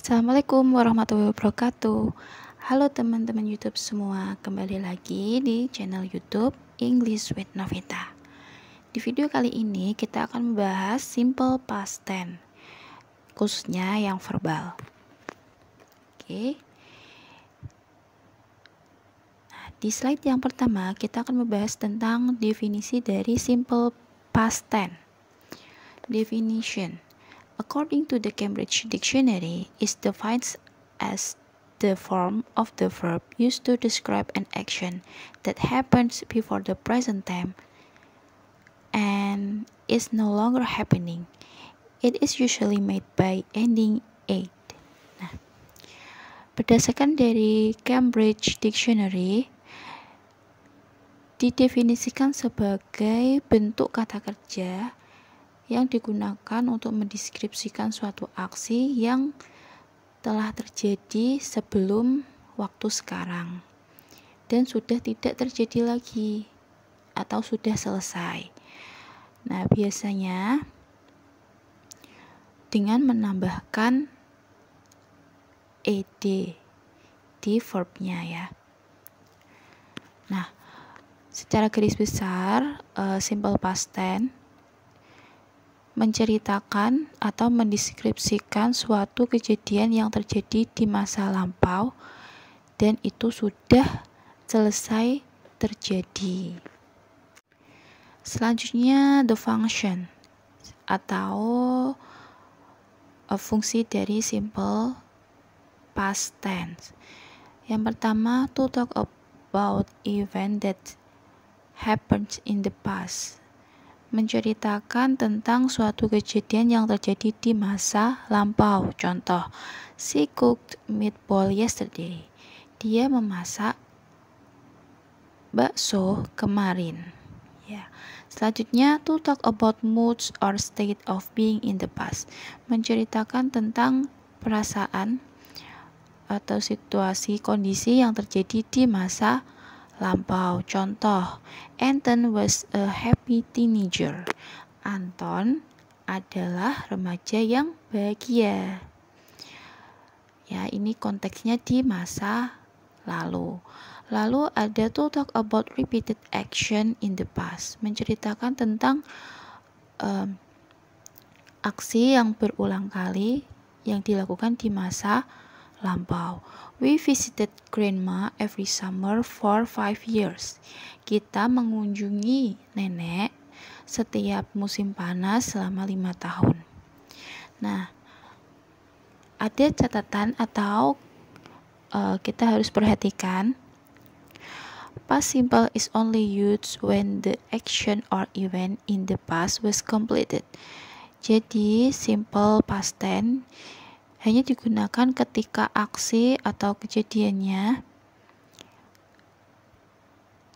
Assalamualaikum warahmatullahi wabarakatuh. Halo teman-teman YouTube semua, kembali lagi di channel YouTube English with Novita. Di video kali ini kita akan membahas simple past tense, khususnya yang verbal. Oke. Nah, di slide yang pertama kita akan membahas tentang definisi dari simple past tense. Definition. According to the Cambridge Dictionary, is defined as the form of the verb used to describe an action that happens before the present time and is no longer happening. It is usually made by ending "ate". Nah, berdasarkan dari Cambridge Dictionary, didefinisikan sebagai bentuk kata kerja yang digunakan untuk mendeskripsikan suatu aksi yang telah terjadi sebelum waktu sekarang dan sudah tidak terjadi lagi atau sudah selesai. Nah, biasanya dengan menambahkan ed di verbnya ya. Nah, secara garis besar simple past tense menceritakan atau mendeskripsikan suatu kejadian yang terjadi di masa lampau dan itu sudah selesai terjadi. Selanjutnya the function atau fungsi dari simple past tense. Yang pertama, to talk about event that happened in the past. Menceritakan tentang suatu kejadian yang terjadi di masa lampau. Contoh, she cooked meatball yesterday. Dia memasak bakso kemarin. Ya. Selanjutnya, to talk about moods or state of being in the past. Menceritakan tentang perasaan atau situasi kondisi yang terjadi di masa lampau. Contoh, Anton was a happy teenager. Anton adalah remaja yang bahagia. Ya, ini konteksnya di masa lalu. Lalu ada to talk about repeated action in the past. Menceritakan tentang aksi yang berulang kali yang dilakukan di masa lampau. We visited grandma every summer for 5 years. Kita mengunjungi nenek setiap musim panas selama 5 tahun. Nah, ada catatan atau kita harus perhatikan, past simple is only used when the action or event in the past was completed. Jadi, simple past tense hanya digunakan ketika aksi atau kejadiannya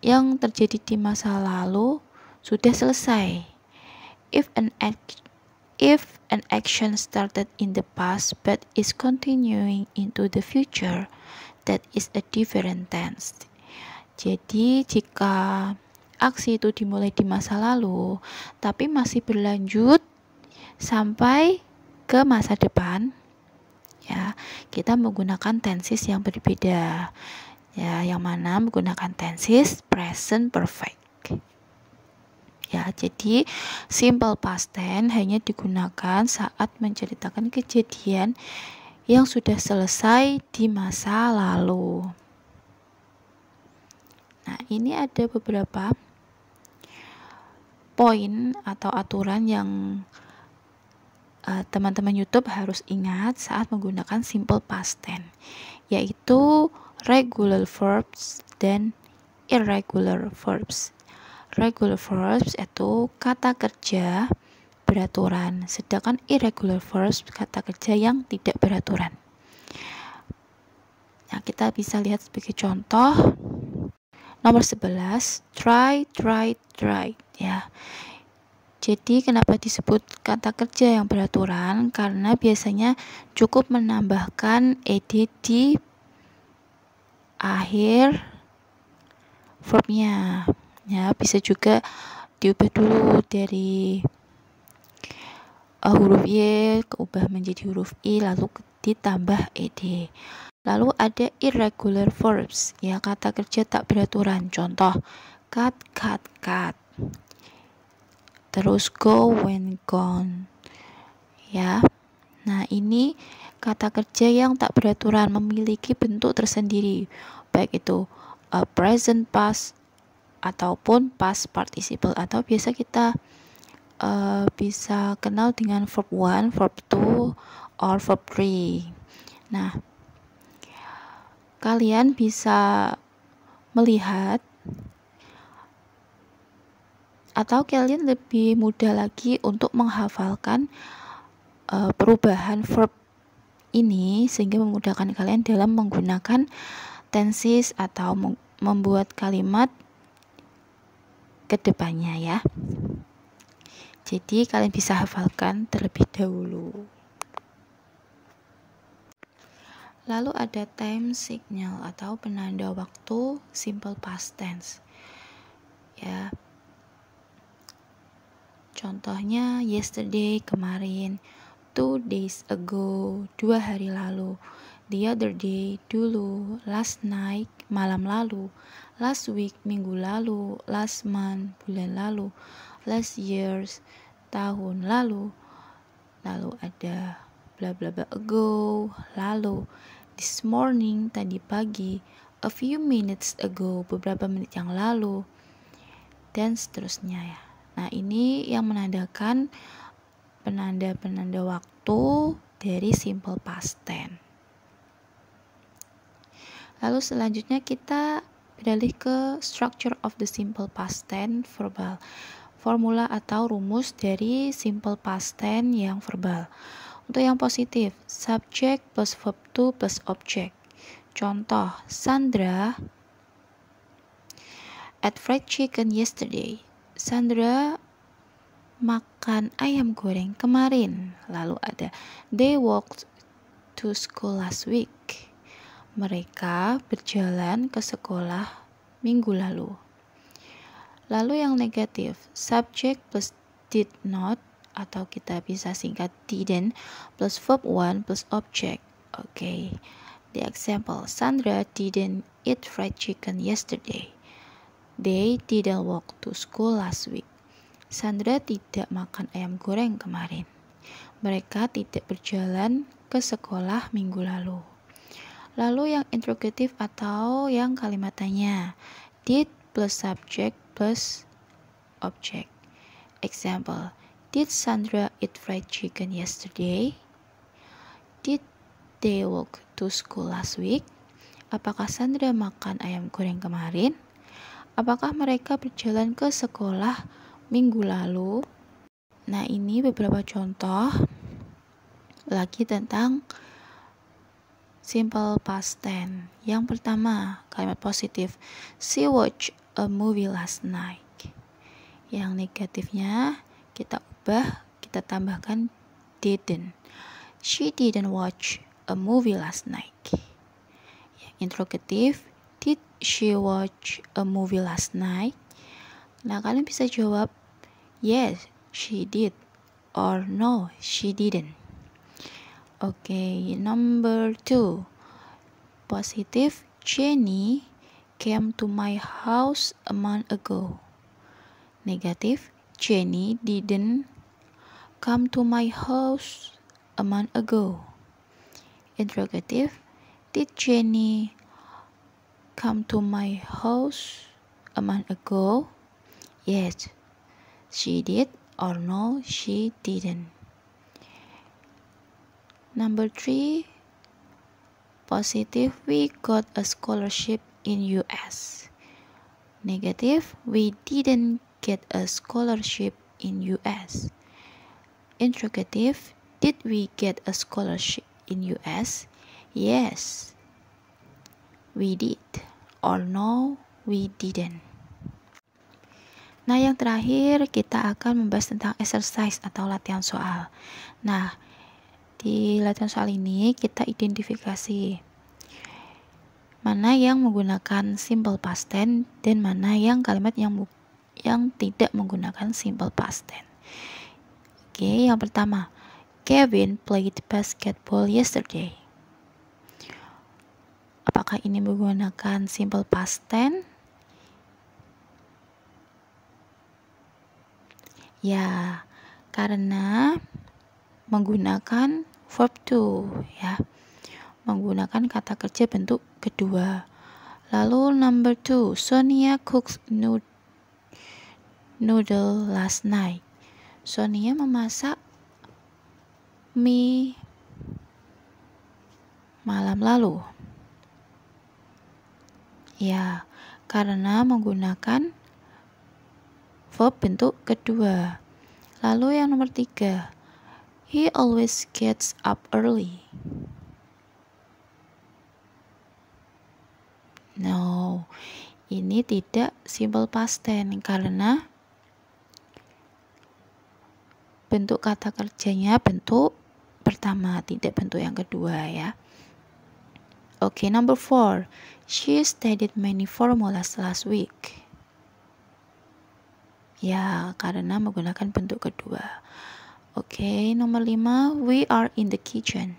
yang terjadi di masa lalu sudah selesai. If an action started in the past but is continuing into the future, that is a different tense. Jadi, jika aksi itu dimulai di masa lalu tapi masih berlanjut sampai ke masa depan, ya, kita menggunakan tenses yang berbeda. Ya, yang mana menggunakan tenses present perfect. Ya, jadi simple past tense hanya digunakan saat menceritakan kejadian yang sudah selesai di masa lalu. Nah, ini ada beberapa poin atau aturan yang teman-teman YouTube harus ingat saat menggunakan simple past tense, yaitu regular verbs dan irregular verbs. Regular verbs itu kata kerja beraturan, sedangkan irregular verbs kata kerja yang tidak beraturan. Nah, kita bisa lihat sebagai contoh nomor 11, try ya. Jadi kenapa disebut kata kerja yang beraturan? Karena biasanya cukup menambahkan ed di akhir verbnya. Ya, bisa juga diubah dulu dari huruf Y keubah menjadi huruf I lalu ditambah ed. Lalu ada irregular verbs, ya kata kerja tak beraturan. Contoh, cut, cut, cut. Terus go, went, gone. Ya. Nah, ini kata kerja yang tak beraturan, memiliki bentuk tersendiri, baik itu present past ataupun past participle, atau biasa kita bisa kenal dengan verb 1, verb 2, or verb 3. Nah, kalian bisa melihat atau kalian lebih mudah lagi untuk menghafalkan perubahan verb ini, sehingga memudahkan kalian dalam menggunakan tenses atau membuat kalimat ke depannya ya. Jadi kalian bisa hafalkan terlebih dahulu. Lalu ada time signal atau penanda waktu simple past tense. Ya. Contohnya yesterday, kemarin, 2 days ago, 2 hari lalu, the other day, dulu, last night, malam lalu, last week, minggu lalu, last month, bulan lalu, last years, tahun lalu. Lalu ada bla bla bla ago, lalu, this morning, tadi pagi, a few minutes ago, beberapa menit yang lalu, dan seterusnya ya. Nah, ini yang menandakan penanda-penanda waktu dari simple past tense. Lalu selanjutnya kita beralih ke structure of the simple past tense verbal. Formula atau rumus dari simple past tense yang verbal. Untuk yang positif, subject plus verb to plus object. Contoh, Sandra ate fried chicken yesterday. Sandra makan ayam goreng kemarin. Lalu ada they walked to school last week. Mereka berjalan ke sekolah minggu lalu. Lalu yang negatif, subject plus did not, atau kita bisa singkat didn't, plus verb 1 plus object. Okay. The example, Sandra didn't eat fried chicken yesterday. They didn't walk to school last week. Sandra tidak makan ayam goreng kemarin. Mereka tidak berjalan ke sekolah minggu lalu. Lalu yang interrogative atau yang kalimat tanya. Did plus subject plus object. Example, did Sandra eat fried chicken yesterday? Did they walk to school last week? Apakah Sandra makan ayam goreng kemarin? Apakah mereka berjalan ke sekolah minggu lalu? Nah, ini beberapa contoh lagi tentang simple past tense. Yang pertama, kalimat positif. She watched a movie last night. Yang negatifnya kita ubah, kita tambahkan didn't. She didn't watch a movie last night. Yang interrogatif, did she watch a movie last night? Nah, kalian bisa jawab yes, she did, or no, she didn't. Okay, number 2. Positive, Jenny came to my house a month ago. Negative, Jenny didn't come to my house a month ago. Interrogative, did Jenny come to my house a month ago? Yes, she did, or no, she didn't. Number 3, positive, we got a scholarship in US. Negative, we didn't get a scholarship in US. Interrogative, did we get a scholarship in US? Yes, we did, or no, we didn't. Nah, yang terakhir kita akan membahas tentang exercise atau latihan soal. Nah, di latihan soal ini kita identifikasi mana yang menggunakan simple past tense dan mana yang kalimat yang tidak menggunakan simple past tense. Oke, yang pertama, Kevin played basketball yesterday. Apakah ini menggunakan simple past tense? Ya, karena menggunakan verb to, ya. Menggunakan kata kerja bentuk kedua. Lalu number 2, Sonia cooks noodle last night. Sonia memasak mie malam lalu. Ya, karena menggunakan verb bentuk kedua. Lalu yang nomor 3, he always gets up early. No, ini tidak simple past tense karena bentuk kata kerjanya bentuk pertama, tidak bentuk yang kedua, ya. Oke, number 4, she studied many formulas last week. Ya, karena menggunakan bentuk kedua. Oke, nomor 5, we are in the kitchen.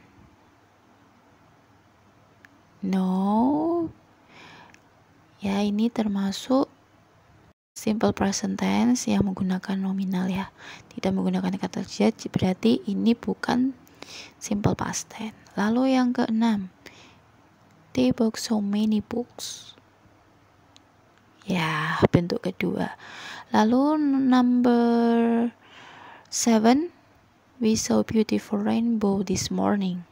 No. Ya, ini termasuk simple present tense yang menggunakan nominal, ya. Tidak menggunakan kata kerja, berarti ini bukan simple past tense. Lalu yang ke-6, they bought so many books. Ya, bentuk kedua. Lalu number 7, we saw beautiful rainbow this morning.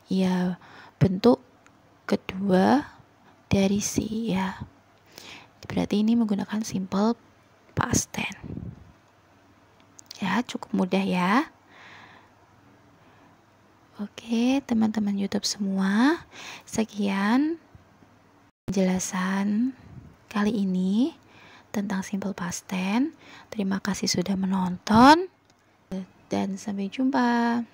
Ya, bentuk kedua dari si, ya. Berarti ini menggunakan simple past tense. Ya, cukup mudah, ya. Oke, teman-teman YouTube semua, sekian penjelasan kali ini tentang simple past tense. Terima kasih sudah menonton dan sampai jumpa.